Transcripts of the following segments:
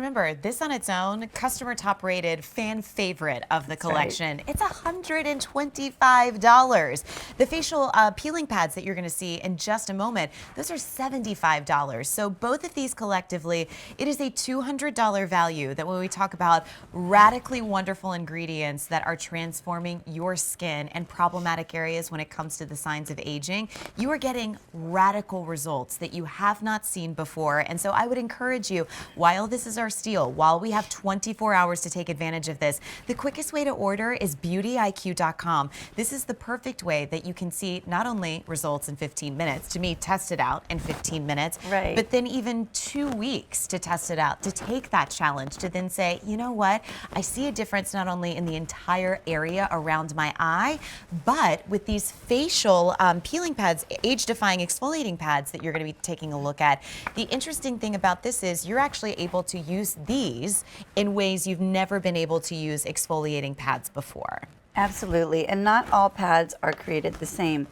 remember, this on its own, customer top rated, fan favorite of the collection. It's $125. The facial peeling pads that you're going to see in just a moment, those are $75. So both of these collectively, it is a $200 value that when we talk about radically wonderful ingredients that are transforming your skin and problematic areas when it comes to the signs of aging, you are getting radical results that you have not seen before. And so I would encourage you, while this is our steal, while we have 24 hours to take advantage of this, the quickest way to order is beautyiq.com. This is the perfect way that you can see not only results in 15 minutes, to me, test it out in 15 minutes, but then even 2 weeks to test it out, to take that challenge, to then say, you know what, I see a difference not only in the entire area around my eye, but with these facial peeling pads, age-defying exfoliating pads that you're going to be taking a look at. The interesting thing about this is you're actually able to use these in ways you've never been able to use exfoliating pads before. Absolutely, and not all pads are created the same.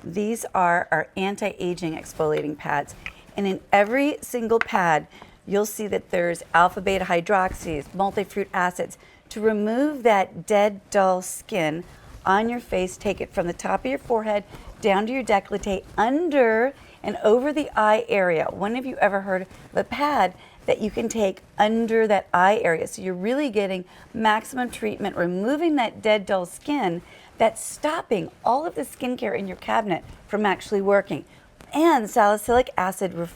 These are our anti-aging exfoliating pads, and in every single pad you'll see that there's alpha beta hydroxys, multi-fruit acids to remove that dead, dull skin on your face. Take it from the top of your forehead down to your décolleté, under and over the eye area. When have you ever heard of a pad that you can take under that eye area? So you're really getting maximum treatment, removing that dead, dull skin that's stopping all of the skincare in your cabinet from actually working. And salicylic acid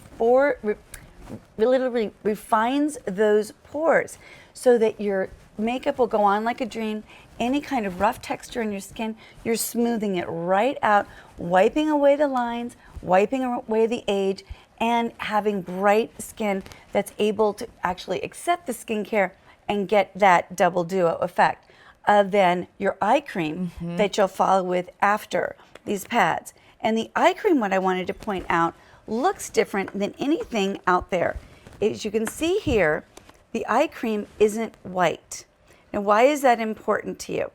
literally refines those pores so that your makeup will go on like a dream. Any kind of rough texture in your skin, you're smoothing it right out, wiping away the lines, wiping away the age, and having bright skin that's able to actually accept the skincare and get that double duo effect. Then your eye cream that you'll follow with after these pads. And the eye cream, what I wanted to point out, looks different than anything out there. As you can see here, the eye cream isn't white. Now, why is that important to you?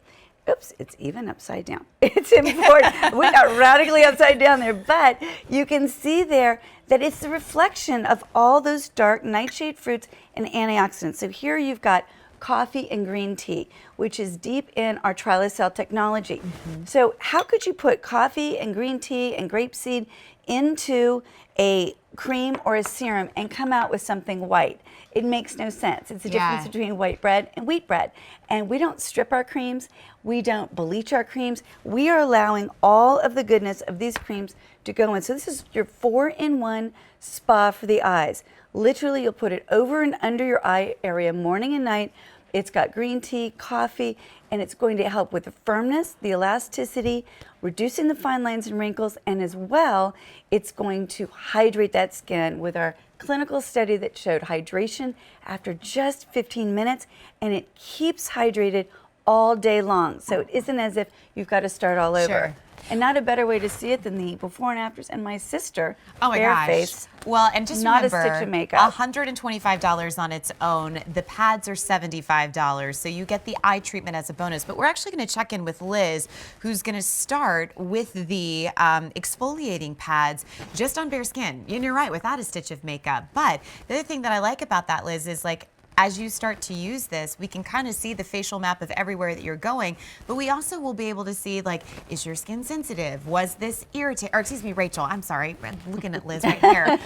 Oops, it's even upside down. It's important. We got radically upside down there, but you can see there that it's the reflection of all those dark nightshade fruits and antioxidants. So here you've got coffee and green tea, which is deep in our trilocell technology. So how could you put coffee and green tea and grapeseed into a cream or a serum and come out with something white? It makes no sense. It's the difference between white bread and wheat bread. And we don't strip our creams. We don't bleach our creams. We are allowing all of the goodness of these creams to go in. So this is your 4-in-1 spa for the eyes. Literally, you'll put it over and under your eye area morning and night. It's got green tea, coffee, and it's going to help with the firmness, the elasticity, reducing the fine lines and wrinkles, and as well, it's going to hydrate that skin with our clinical study that showed hydration after just 15 minutes, and it keeps hydrated all day long. So it isn't as if you've got to start all over. And not a better way to see it than the before and afters. And my sister, bare face, well, and just not remember, a stitch of makeup. $125 on its own. The pads are $75, so you get the eye treatment as a bonus. But we're actually going to check in with Liz, who's going to start with the exfoliating pads just on bare skin. And you're right, without a stitch of makeup. But the other thing that I like about that, Liz, is like, as you start to use this, we can kind of see the facial map of everywhere that you're going, but we also will be able to see, like, is your skin sensitive? Was this irritating? Or excuse me, Rachel, I'm sorry, I'm looking at Liz right here.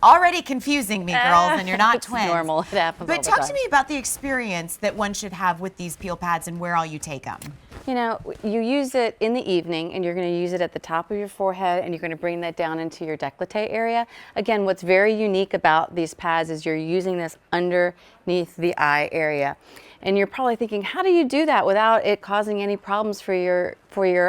Already confusing me, girls, and you're not twins. It's normal, it happens all But the talk time. to me about the experience that one should have with these peel pads and where all you take them. You know, you use it in the evening, and you're going to use it at the top of your forehead, and you're going to bring that down into your décolleté area. Again, what's very unique about these pads is you're using this underneath the eye area. And you're probably thinking, how do you do that without it causing any problems for your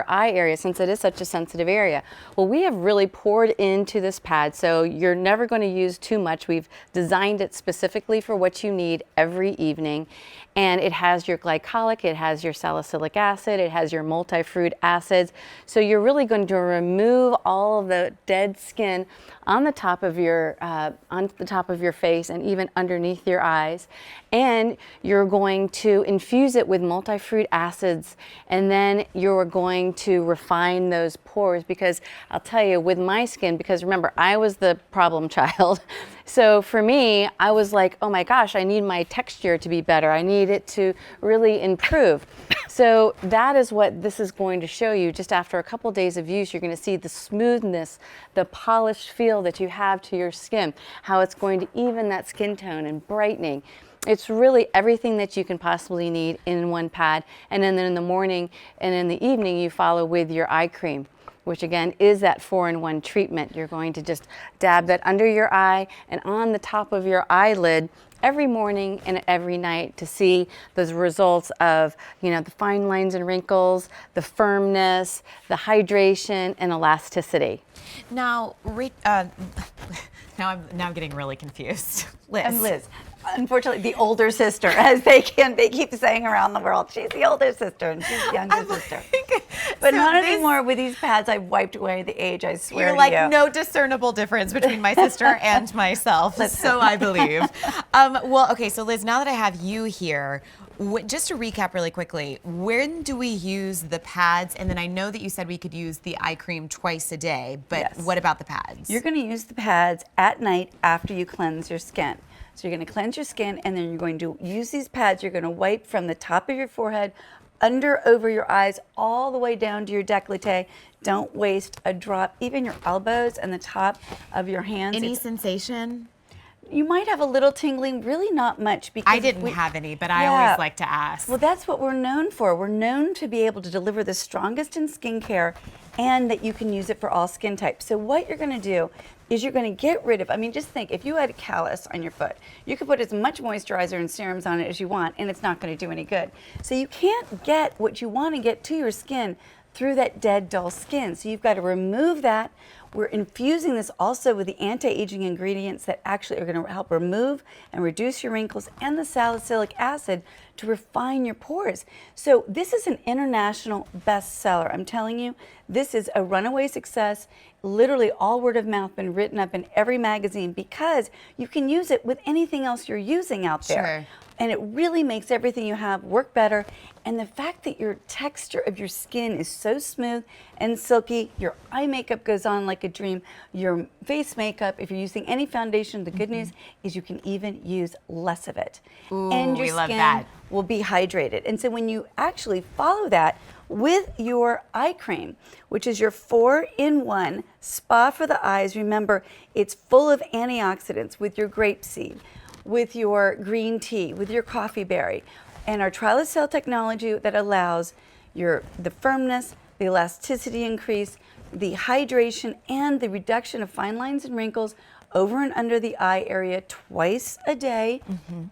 eye area, since it is such a sensitive area? Well, we have really poured into this pad, so you're never going to use too much. We've designed it specifically for what you need every evening. And it has your glycolic, it has your salicylic acid, it has your multi-fruit acids. So you're really going to remove all of the dead skin on the top of your face and even underneath your eyes. And you're going to infuse it with multi-fruit acids, and then you're going to refine those pores, because I'll tell you, with my skin, because remember, I was the problem child. So for me, I was like, oh my gosh, I need my texture to be better. I need it to really improve. So that is what this is going to show you. Just after a couple days of use, you're going to see the smoothness, the polished feel that you have to your skin, how it's going to even that skin tone and brightening. It's really everything that you can possibly need in one pad. And then in the morning and in the evening, you follow with your eye cream, which again is that 4-in-1 treatment. You're going to just dab that under your eye and on the top of your eyelid every morning and every night to see those results of, you know, the fine lines and wrinkles, the firmness, the hydration, and elasticity. Now, now I'm getting really confused. Liz. I'm Liz. Unfortunately, the older sister, as they keep saying around the world. She's the older sister and she's the younger sister. But so not anymore. With these pads, I've wiped away the age, I swear You're to like you. no discernible difference between my sister and myself, so I believe. Well, okay, so Liz, now that I have you here, just to recap really quickly, when do we use the pads? And then I know that you said we could use the eye cream twice a day, but Yes. what about the pads? You're going to use the pads at night after you cleanse your skin. So you're going to cleanse your skin, and then you're going to use these pads. You're going to wipe from the top of your forehead, over your eyes, all the way down to your décolleté. Don't waste a drop, even your elbows and the top of your hands. Any sensation? You might have a little tingling, really not much. Because I didn't have any, but I always like to ask. Well, that's what we're known for. We're known to be able to deliver the strongest in skincare, and that you can use it for all skin types. So what you're going to do is you're going to get rid of, I mean, just think, if you had a callus on your foot, you could put as much moisturizer and serums on it as you want, and it's not going to do any good. So you can't get what you want to get to your skin through that dead, dull skin. So you've got to remove that. We're infusing this also with the anti-aging ingredients that actually are going to help remove and reduce your wrinkles, and the salicylic acid to refine your pores. So this is an international bestseller. I'm telling you, this is a runaway success. Literally all word of mouth, been written up in every magazine, because you can use it with anything else you're using out there. Sure. And it really makes everything you have work better. And the fact that your texture of your skin is so smooth and silky, your eye makeup goes on like a dream, your face makeup, if you're using any foundation, the good news is you can even use less of it. Ooh, and your we love skin that. will be hydrated. And so when you actually follow that with your eye cream, which is your 4-in-1 spa for the eyes, remember, it's full of antioxidants with your grapeseed, with your green tea, with your coffee berry, and our trilacell technology that allows the firmness, the elasticity increase, the hydration, and the reduction of fine lines and wrinkles over and under the eye area twice a day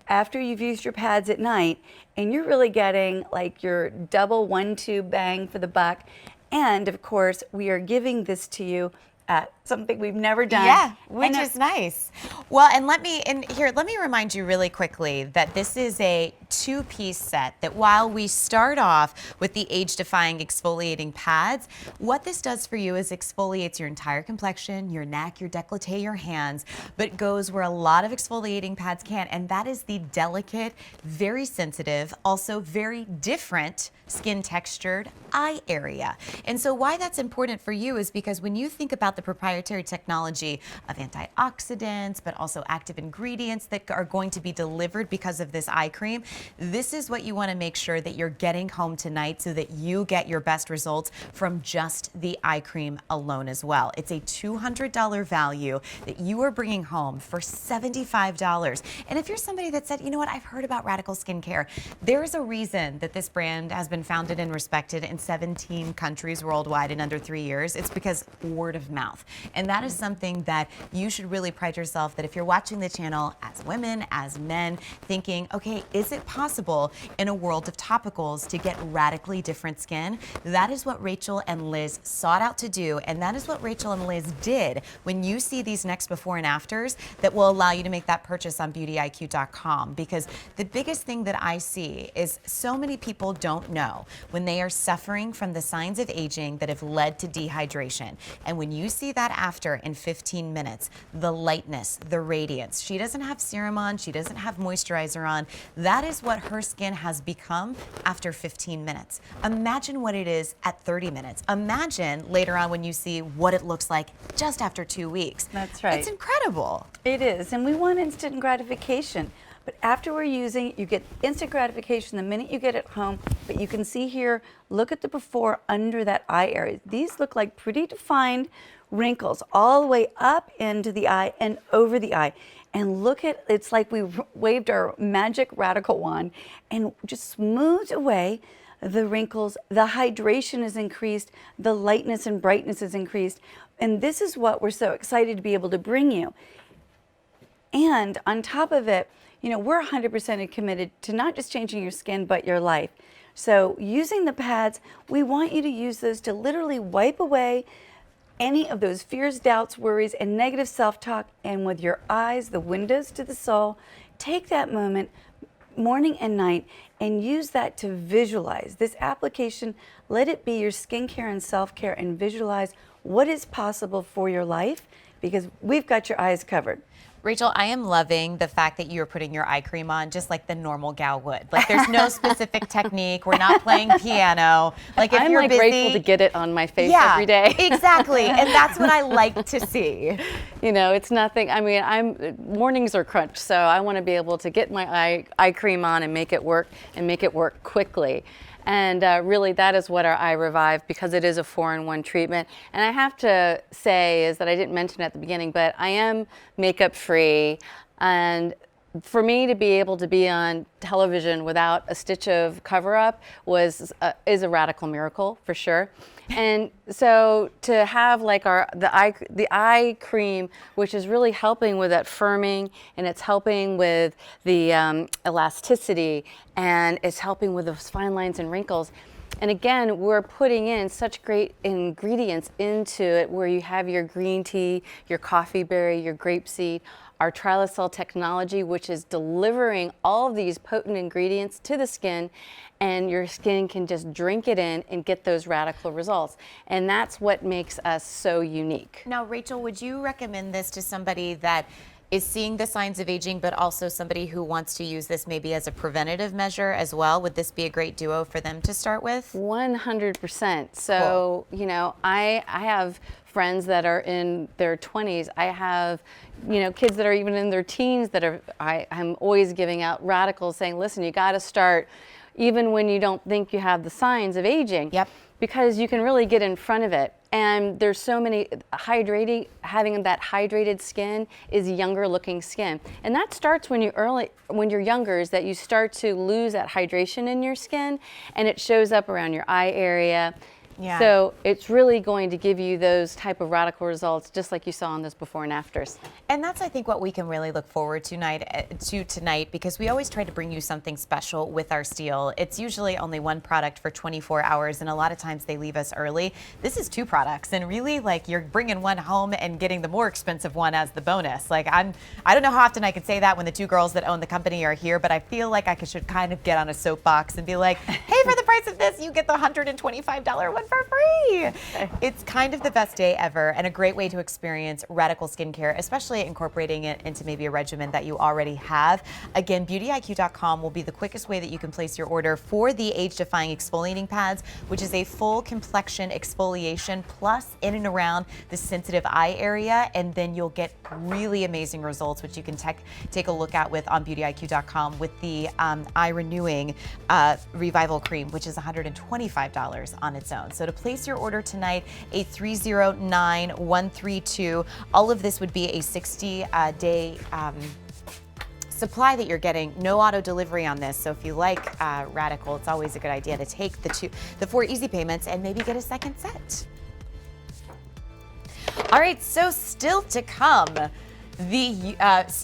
after you've used your pads at night. And you're really getting like your double 1-2 bang for the buck. And of course, we are giving this to you at something we've never done. Yeah, which is nice. Well, and let me remind you really quickly that this is a 2-piece set, that while we start off with the age-defying exfoliating pads, what this does for you is exfoliates your entire complexion, your neck, your décolleté, your hands, but goes where a lot of exfoliating pads can't, and that is the delicate, very sensitive, also very different skin textured eye area. And so why that's important for you is because when you think about the proprietary technology of antioxidants, but also active ingredients that are going to be delivered because of this eye cream, this is what you want to make sure that you're getting home tonight so that you get your best results from just the eye cream alone as well. It's a $200 value that you are bringing home for $75. And if you're somebody that said, you know what, I've heard about Radical Skincare, there's a reason that this brand has been founded and respected in 17 countries worldwide in under 3 years. It's because word of mouth. And that is something that you should really pride yourself that if you're watching the channel as women, as men, thinking, okay, is it possible in a world of topicals to get radically different skin? That is what Rachel and Liz sought out to do. And that is what Rachel and Liz did when you see these next before and afters that will allow you to make that purchase on beautyiq.com. Because the biggest thing that I see is so many people don't know when they are suffering from the signs of aging that have led to dehydration. And when you see that that after in 15 minutes, the lightness, the radiance. She doesn't have serum on, she doesn't have moisturizer on. That is what her skin has become after 15 minutes. Imagine what it is at 30 minutes. Imagine later on when you see what it looks like just after 2 weeks. That's right. It's incredible. It is, and we want instant gratification. But after we're using it, you get instant gratification the minute you get it home. But you can see here, look at the before under that eye area. These look like pretty defined wrinkles all the way up into the eye and over the eye. And look at, it's like we waved our magic radical wand and just smoothed away the wrinkles. The hydration is increased, the lightness and brightness is increased. And this is what we're so excited to be able to bring you. And on top of it, you know, we're 100% committed to not just changing your skin, but your life. So using the pads, we want you to use those to literally wipe away any of those fears, doubts, worries, and negative self-talk. And with your eyes, the windows to the soul, take that moment morning and night and use that to visualize this application. Let it be your skincare and self-care and visualize what is possible for your life, because we've got your eyes covered. Rachel, I am loving the fact that you're putting your eye cream on just like the normal gal would. Like there's no specific technique. We're not playing piano. Like if I'm you're like busy, grateful to get it on my face every day. Exactly. And that's what I like to see. You know, it's nothing. I mean, mornings are crunch, so I want to be able to get my eye cream on and make it work quickly. And really, that is what our Eye Revive, because it is a 4-in-1 treatment. And I have to say is that I didn't mention it at the beginning, but I am makeup free. And for me to be able to be on television without a stitch of cover-up is a radical miracle for sure. And so to have like the eye cream, which is really helping with that firming, and it's helping with the elasticity, and it's helping with those fine lines and wrinkles. And again, we're putting in such great ingredients into it, where you have your green tea, your coffee berry, your grapeseed, our trilacell technology, which is delivering all of these potent ingredients to the skin, and your skin can just drink it in and get those radical results. And that's what makes us so unique. Now, Rachel, would you recommend this to somebody that is seeing the signs of aging, but also somebody who wants to use this maybe as a preventative measure as well? Would this be a great duo for them to start with? 100%. So, cool. You know, I have friends that are in their 20s. I have, you know, kids that are even in their teens that are, I'm always giving out radicals saying, listen, you got to start even when you don't think you have the signs of aging. Yep. Because you can really get in front of it. And there's so many having that hydrated skin is younger looking skin. And that starts when you're younger, is that you start to lose that hydration in your skin, and it shows up around your eye area. Yeah. So it's really going to give you those type of radical results, just like you saw in those before and afters. And that's, I think, what we can really look forward to tonight, because we always try to bring you something special with our steal. It's usually only one product for 24 hours, and a lot of times they leave us early. This is 2 products, and really, like, you're bringing one home and getting the more expensive one as the bonus. Like, I don't know how often I could say that when the 2 girls that own the company are here, but I feel like I should kind of get on a soapbox and be like, hey, for the price of this, you get the $125 one for free. It's kind of the best day ever, and a great way to experience radical skincare, especially incorporating it into maybe a regimen that you already have. Again, beautyiq.com will be the quickest way that you can place your order for the age-defying exfoliating pads, which is a full complexion exfoliation plus in and around the sensitive eye area, and then you'll get really amazing results, which you can take a look at on beautyiq.com with the eye renewing revival cream, which is $125 on its own. So to place your order tonight, 830-9132. All of this would be a 60-day supply that you're getting. No auto delivery on this. So if you like radical, it's always a good idea to take the 4 easy payments and maybe get a second set. All right, so still to come, the